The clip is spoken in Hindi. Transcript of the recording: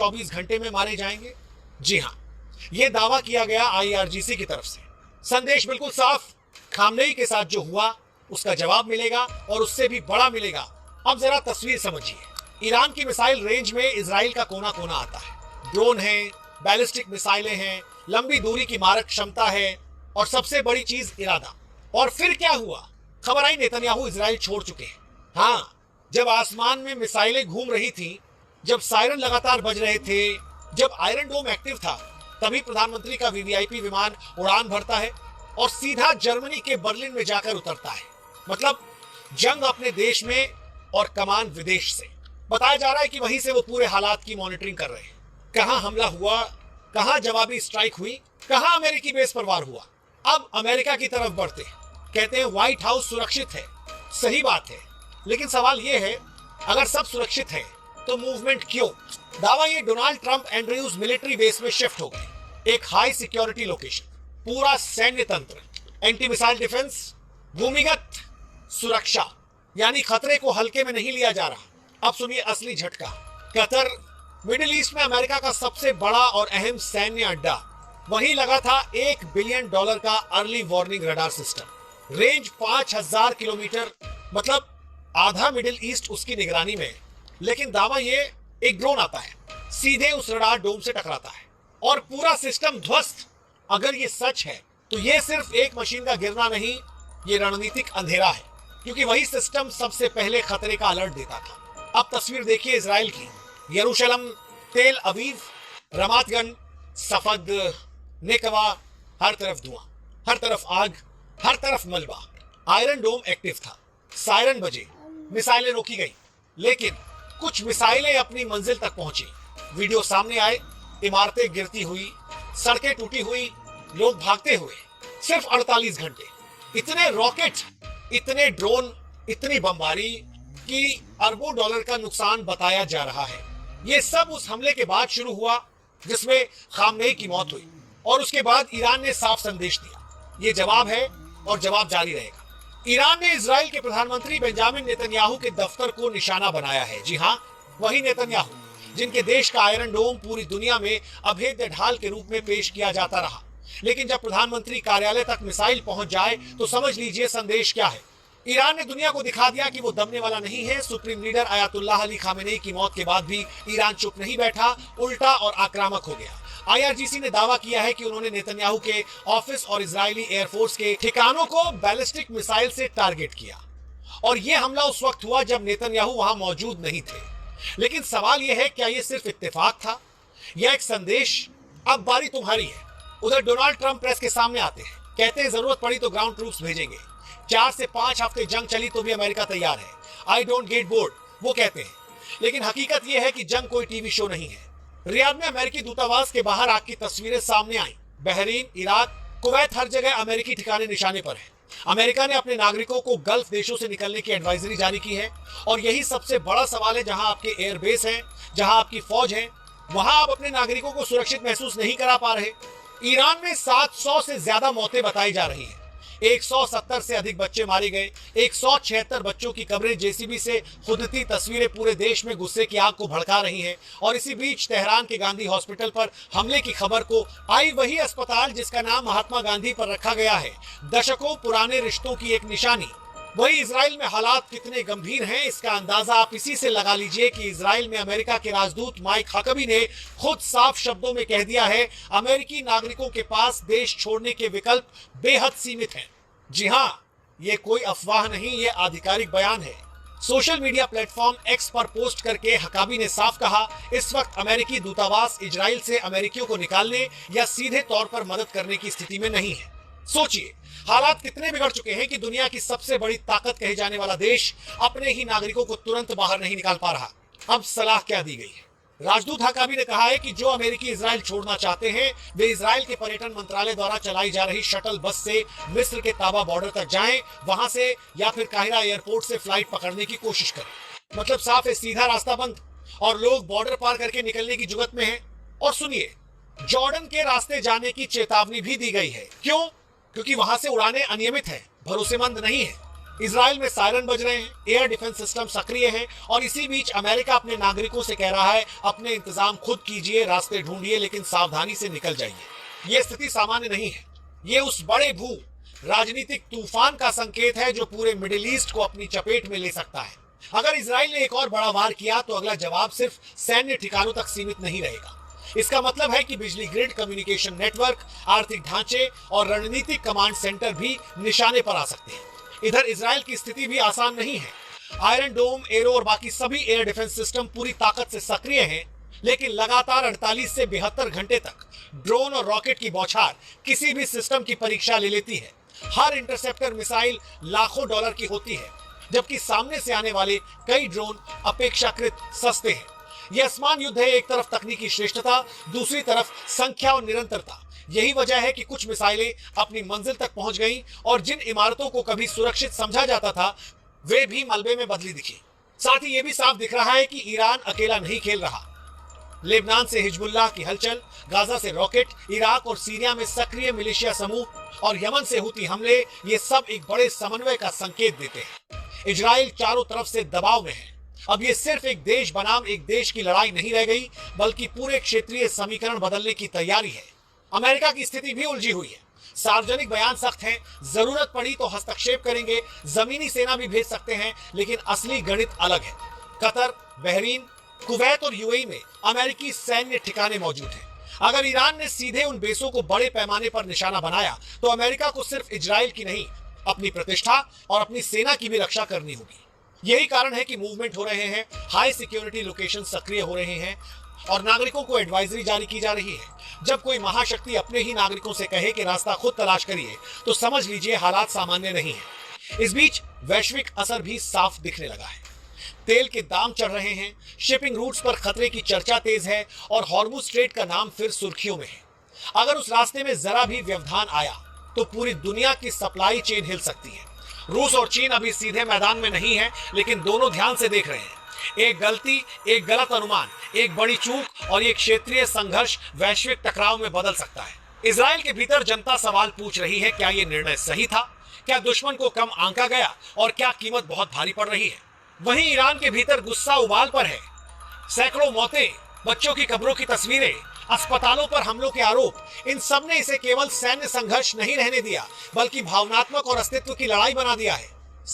24 घंटे में मारे जाएंगे। जी हां, यह दावा किया गया आईआरजीसी की तरफ से। संदेश बिल्कुल साफ, खामनेई के साथ जो हुआ उसका जवाब मिलेगा और उससे भी बड़ा मिलेगा। अब जरा तस्वीर समझिए। ईरान की मिसाइल रेंज में इजराइल का कोना कोना आता है। ड्रोन है, बैलिस्टिक मिसाइलें हैं, लंबी दूरी की मारक क्षमता है और सबसे बड़ी चीज इरादा। और फिर क्या हुआ? खबर आई नेतन्याहू इजराइल छोड़ चुके हैं। हां, जब आसमान में मिसाइलें घूम रही थी, जब सायरन लगातार बज रहे थे, जब आयरन डोम एक्टिव था, तभी प्रधानमंत्री का वीवीआईपी विमान उड़ान भरता है और सीधा जर्मनी के बर्लिन में जाकर उतरता है। मतलब जंग अपने देश में और कमान विदेश से। बताया जा रहा है कि वहीं से वो पूरे हालात की मॉनिटरिंग कर रहे हैं। कहां हमला हुआ, कहां जवाबी स्ट्राइक हुई, कहां अमेरिकी बेस पर वार हुआ। अब अमेरिका की तरफ बढ़ते हैं। कहते हैं व्हाइट हाउस सुरक्षित है। सही बात है, लेकिन सवाल यह है, अगर सब सुरक्षित है तो मूवमेंट क्यों? दावा ये Donald Trump Andrews military base में शिफ्ट हो गए। एक हाई सिक्योरिटी लोकेशन, पूरा सैन्य तंत्र, एंटी मिसाइल डिफेंस, भूमिगत सुरक्षा, यानी खतरे को हल्के में नहीं लिया जा रहा। अब सुनिए असली झटका। कतर, मिडिल ईस्ट में अमेरिका का सबसे बड़ा और अहम सैन्य अड्डा, वहीं लगा था $1 बिलियन का early warning radar system. Range 5000 kilometre, मतलब आधा मिडिल ईस्ट उसकी निगरानी में। लेकिन दावा ये, एक ड्रोन आता है, सीधे उस रडार डोम से टकराता है और पूरा सिस्टम ध्वस्त। अगर ये सच है तो ये सिर्फ एक मशीन का गिरना नहीं, ये रणनीतिक अंधेरा है, क्योंकि वही सिस्टम सबसे पहले खतरे का अलर्ट देता था। अब तस्वीर देखिए इजराइल की। यरूशलेम, तेल अवीव, रमात गन, सफद, नेकवा, हर तरफ धुआं, हर तरफ आग, हर तरफ मलबा। आयरन डोम एक्टिव था, सायरन बजे, मिसाइलें रोकी गई, लेकिन कुछ मिसाइलें अपनी मंजिल तक पहुंची। वीडियो सामने आए, इमारतें गिरती हुई, सड़कें टूटी हुई, लोग भागते हुए। सिर्फ 48 घंटे, इतने रॉकेट, इतने ड्रोन, इतनी बमबारी कि अरबों डॉलर का नुकसान बताया जा रहा है। ये सब उस हमले के बाद शुरू हुआ जिसमें खामनेई की मौत हुई, और उसके बाद ईरान ने साफ संदेश दिया, ये जवाब है और जवाब जारी रहेगा। ईरान ने इजराइल के प्रधानमंत्री बेंजामिन नेतन्याहू के दफ्तर को निशाना बनाया है। जी हां, वही नेतन्याहू जिनके देश का आयरन डोम पूरी दुनिया में अभेद्य ढाल के रूप में पेश किया जाता रहा। लेकिन जब प्रधानमंत्री कार्यालय तक मिसाइल पहुंच जाए तो समझ लीजिए संदेश क्या है। ईरान ने दुनिया को दिखा दिया कि वो दबने वाला नहीं है। Supreme leader Ayatollah Ali Khamenei की मौत के बाद भी ईरान चुप नहीं बैठा, उल्टा और आक्रामक हो गया। आईआरजीसी ने दावा किया है कि उन्होंने नेतन्याहू के ऑफिस और इजरायली एयरफोर्स के ठिकानों को बैलिस्टिक मिसाइल से टारगेट किया, और यह हमला उस वक्त हुआ जब नेतन्याहू वहां मौजूद नहीं थे। लेकिन सवाल यह है, क्या यह सिर्फ इत्तेफाक था या एक संदेश? अब बारी तुम्हारी है। उधर डोनाल्ड ट्रंप प्रेस के सामने आते हैं, कहते हैं जरूरत पड़ी तो ग्राउंड ट्रूप्स भेजेंगे। 4 से 5 हफ्ते जंग चली तो भी अमेरिका तैयार है। आई डोंट गेट बोर्ड, वो कहते हैं। लेकिन हकीकत यह है कि जंग कोई टीवी शो नहीं है। रियाद में अमेरिकी दूतावास के बाहर आग की तस्वीरें सामने आई। बहरीन, इराक, कुवैत, हर जगह अमेरिकी ठिकाने निशाने पर है। अमेरिका ने अपने नागरिकों को गल्फ देशों से निकलने की एडवाइजरी जारी की है, और यही सबसे बड़ा सवाल है। जहां आपके एयरबेस हैं, जहां आपकी फौज है, वहां आप अपने नागरिकों को सुरक्षित महसूस नहीं करा पा रहे। ईरान में 700 से ज्यादा मौतें बताई जा रही हैं। 170 से अधिक बच्चे मारे गए। 176 बच्चों की कब्रें जेसीबी से खुदती तस्वीरें पूरे देश में गुस्से की आग को भड़का रही हैं। और इसी बीच तेहरान के गांधी हॉस्पिटल पर हमले की खबर को आई, वही अस्पताल जिसका नाम महात्मा गांधी पर रखा गया है, दशकों पुराने रिश्तों की एक निशानी। वही इजराइल में हालात कितने गंभीर हैं, इसका अंदाजा आप इसी से लगा लीजिए कि इजराइल में अमेरिका के राजदूत माइक हकबी ने खुद साफ शब्दों में कह दिया है, अमेरिकी नागरिकों के पास देश छोड़ने के विकल्प बेहद सीमित हैं। जी हां, ये कोई अफवाह नहीं, ये आधिकारिक बयान है। सोशल मीडिया प्लेटफॉर्म एक्स पर पोस्ट करके हकाबी ने साफ कहा, इस वक्त अमेरिकी दूतावास इजराइल से अमेरिकियों को निकालने या सीधे तौर पर मदद करने की स्थिति में नहीं है। सोचिए, हालात कितने बिगड़ चुके हैं कि दुनिया की सबसे बड़ी ताकत कहे जाने वाला देश अपने ही नागरिकों को तुरंत बाहर नहीं निकाल पा रहा। अब सलाह क्या दी गई है? राजदूत हकाबी ने कहा है कि जो अमेरिकी इजराइल छोड़ना चाहते हैं, वे इजराइल के पर्यटन मंत्रालय द्वारा चलाई जा रही शटल बस से मिस्र के ताबा बॉर्डर तक जाएं, वहां से या फिर काहिरा एयरपोर्ट से फ्लाइट पकड़ने की कोशिश करें। मतलब साफ है, सीधा रास्ता बंद, और लोग बॉर्डर पार करके निकलने की जुगत में हैं। और सुनिए, जॉर्डन के रास्ते जाने की चेतावनी भी दी गई है। क्यों? क्योंकि वहां से उड़ानें अनियमित हैं, भरोसेमंद नहीं है। इजराइल में सायरन बज रहे हैं, एयर डिफेंस सिस्टम सक्रिय हैं और इसी बीच अमेरिका अपने नागरिकों से कह रहा है अपने इंतजाम खुद कीजिए, रास्ते ढूंढिए, लेकिन सावधानी से निकल जाइए। यह स्थिति सामान्य नहीं है। ये उस बड़े भू राजनीतिक तूफान का संकेत है जो पूरे मिडिल ईस्ट को अपनी चपेट में ले सकता है। अगर इजराइल ने एक और बड़ा वार किया तो अगला जवाब सिर्फ सैन्य ठिकानों तक सीमित नहीं रहेगा। इसका मतलब है कि बिजली ग्रिड, कम्युनिकेशन नेटवर्क, आर्थिक ढांचे और रणनीतिक कमांड सेंटर भी निशाने पर आ सकते हैं। इधर इजराइल की स्थिति भी आसान नहीं है। आयरन डोम, एरो और बाकी सभी एयर डिफेंस सिस्टम पूरी ताकत से सक्रिय हैं, लेकिन लगातार 48 से 72 घंटे तक ड्रोन और रॉकेट की बौछार किसी भी सिस्टम की परीक्षा ले लेती है। हर इंटरसेप्टर मिसाइल लाखों डॉलर की होती है, जबकि सामने से आने वाले कई ड्रोन अपेक्षाकृत सस्ते हैं। यह आसमान युद्ध है, एक तरफ तकनीकी श्रेष्ठता, दूसरी तरफ संख्या और निरंतरता। यही वजह है कि कुछ मिसाइलें अपनी मंजिल तक पहुंच गईं और जिन इमारतों को कभी सुरक्षित समझा जाता था वे भी मलबे में बदली दिखी। साथ ही यह भी साफ दिख रहा है कि ईरान अकेला नहीं खेल रहा। लेबनान से हिजबुल्लाह की हलचल, गाजा से रॉकेट, इराक और सीरिया में सक्रिय मिलिशिया समूह और यमन से हुती हमले, ये सब एक बड़े समन्वय का संकेत देते हैं। इजराइल चारों तरफ से दबाव में है। अब ये सिर्फ एक देश बनाम एक देश की लड़ाई नहीं रह गई, बल्कि पूरे क्षेत्रीय समीकरण बदलने की तैयारी है। अमेरिका की स्थिति भी उलझी हुई है। सार्वजनिक बयान सख्त हैं, जरूरत पड़ी तो हस्तक्षेप करेंगे, जमीनी सेना भी भेज सकते हैं, लेकिन असली गणित अलग है। कतर, बहरीन, कुवैत और यूएई में अमेरिकी सैन्य ठिकाने मौजूद हैं। अगर ईरान ने सीधे उन बेसों को बड़े पैमाने पर निशाना बनाया तो अमेरिका को सिर्फ इजराइल की नहीं, अपनी प्रतिष्ठा और अपनी सेना की भी रक्षा करनी होगी। यही कारण है कि मूवमेंट हो रहे हैं, हाई सिक्योरिटी लोकेशन सक्रिय हो रहे हैं और नागरिकों को एडवाइजरी जारी की जा रही है। जब कोई महाशक्ति अपने ही नागरिकों से कहे कि रास्ता खुद तलाश करिए, तो समझ लीजिए हालात सामान्य नहीं है। इस बीच वैश्विक असर भी साफ दिखने लगा है। तेल के दाम चढ़ रहे हैं, शिपिंग रूट्स पर खतरे की चर्चा तेज है और हॉर्मुज स्ट्रेट का नाम फिर सुर्खियों में है। अगर उस रास्ते में जरा भी व्यवधान आया तो पूरी दुनिया की सप्लाई चेन हिल सकती है। रूस और चीन अभी सीधे मैदान में नहीं है, लेकिन दोनों ध्यान से देख रहे हैं। एक गलती, एक गलत अनुमान, एक बड़ी चूक और एक क्षेत्रीय संघर्ष वैश्विक टकराव में बदल सकता है। इजराइल के भीतर जनता सवाल पूछ रही है, क्या यह निर्णय सही था? क्या दुश्मन को कम आंका गया और क्या कीमत बहुत भारी पड़ रही है? वहीं ईरान के भीतर गुस्सा उबाल पर है। सैकड़ों मौतें, बच्चों की कब्रों की तस्वीरें, अस्पतालों पर हमलों के आरोप, इन सब ने इसे केवल सैन्य संघर्ष नहीं रहने दिया, बल्कि भावनात्मक और अस्तित्व की लड़ाई बना दिया है।